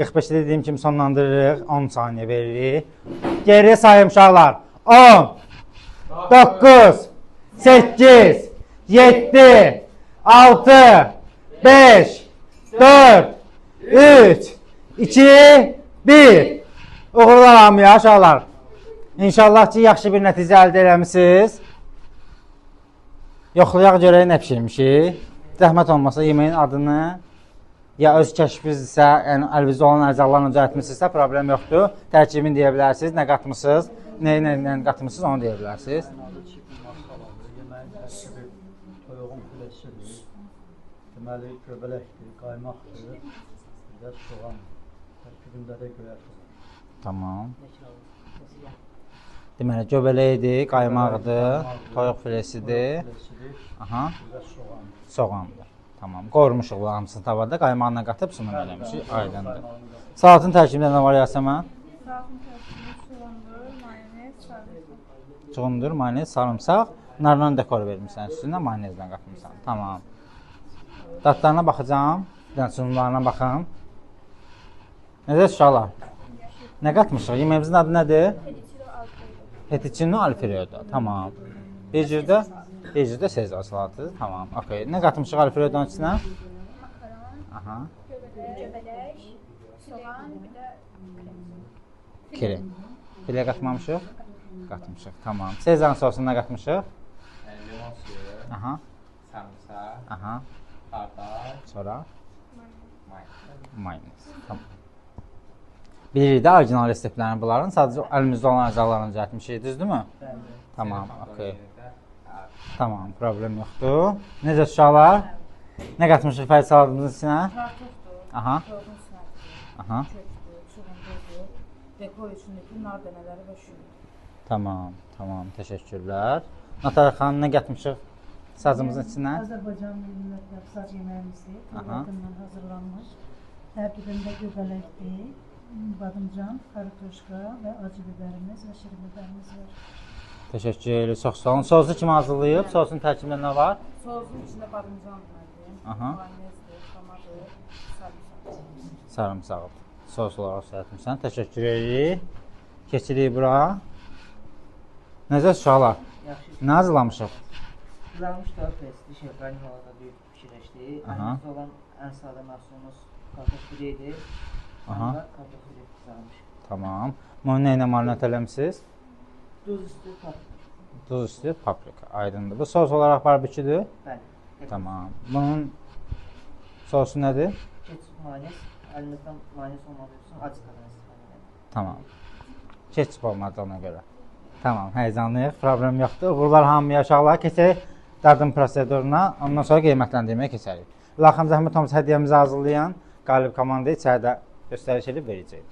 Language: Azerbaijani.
45 dediyim kimi sonlandırırıq. 10 saniyə veririk. Geriyə sayım uşaqlar. 10, 9, 8, 7, 6, 5, 4, 3, 2, 1. Uğurlar hamıya uşaqlar. İnşallah ki, yaxşı bir nəticə əldə eləmişsiniz. Yoxlayaq görək nə pişirmişik. Zəhmət olmasa yeməyin adını ya öz kəşfinizsə, yəni əlinizdə olan ərzaqlarla düzəltmisinizsə problem yoxdur. Tərkibini deyə bilərsiniz, nə qatmışsınız, nə qatmışsınız onu deyə bilərsiniz. Yeməyin tərkibi toyuğun filesidir, deməli göbələkdir, qaymaqdır, bir də soğan, tərkibində də göyərtir. Tamam. Deməli, göbələkdir, qaymaqdır, toyuq filesidir, soğandır. Tamam, qoyurmuşuq bu hamısını tavada, qaymağına qatıb sunum eləmişik, aydındır. Salatın tərkibində nə var Yasəmən? Salatın tərkibində soğandır, mayonez, sarımsaq. Soğandır, mayonez, sarımsaq. Narla dekor vermişsən üstündə, mayonezdən qatmışsan. Tamam. Dadlarına baxacağım, sunumlarına baxım. Necə uşaqlar? Nə qatmışıq? Yeməyimizin adı nədir? Fettuccine Alfredo. Tamam. Bir cürdə Sezar salatı. Tamam. Okay. Nə qatmışıq Alfredonun içinə? Makaron, göbələk, soğan, bir də krem. Filə qatmamışıq? Qatmışıq. Tamam. Sezarın sosunu nə qatmışıq? Limon suyu, sarımsaq, xardal, Sonra mayonez. Tamam. Bilirik də orijinal reseptlərini bunların. Sadəcə əlimizdə olan ərzaqlarını düzəltmişik, düzdürmü? Tamam, okey. Tamam, problem yoxdur. Necə uşaqlar? Nə qatmışıq fərd salatımızın içinə? Kartofdur, Aha. toyuğun sinəsidir, Aha. kökdür, çuğundudur, dekor içindəki nar dənələri və şürdür. Tamam, tamam. Təşəkkürlər. Natar xanım, nə qatmışıq sazımızın içinə? Azərbaycan millət sac yeməyimizdir. Toyuğundan hazırlanmış. Tərkibində göbələkdir, badımcan, kartoşka və acı biberimiz və şirin biberimiz var. Təşəkkür edirik. Çox sağ olun. Sosu kim hazırlayıb? Sosun tərkibində nə var? Sosun içində badımcan verdim, mayonezdir, tomatdır, sarımsaq. Sarımsaq. Sos olaraq düzəltmişsən. Təşəkkür edirik. Keçirik bura. Necə uşaqlar? Nə hazırlamışıq? Kızarmış tavuk püresi, şeftalinin olanda büyük pişireçti. Elimizde olan en sade mahsulumuz kartofiliydi. Aha. Kartofili kızarmış. Tamam. Bunu nə ilə marinat eləmisiniz? Duz üstü paprika. Duz üstü paprika. Aydındır. Bu sos olaraq barbeküdür? Bəli. Tamam. Bunun sosu nədir? Ketçup mayonez. Elimizden mayonez olmadığı için acı kadar istifadə edelim. Tamam. Ketçup olmadı ona görə. Tamam, həyəcanlıyıq. Problem yoxdur. Uğurlar hamıya uşaqlar. Keçək dadım proseduruna. Ondan sonra qiymətləndirməyə keçərik. İlaxam zəhmət olmasa hədiyyəmizi hazırlayan qalib komandaya içəridə göstəriş edib verəcəyik.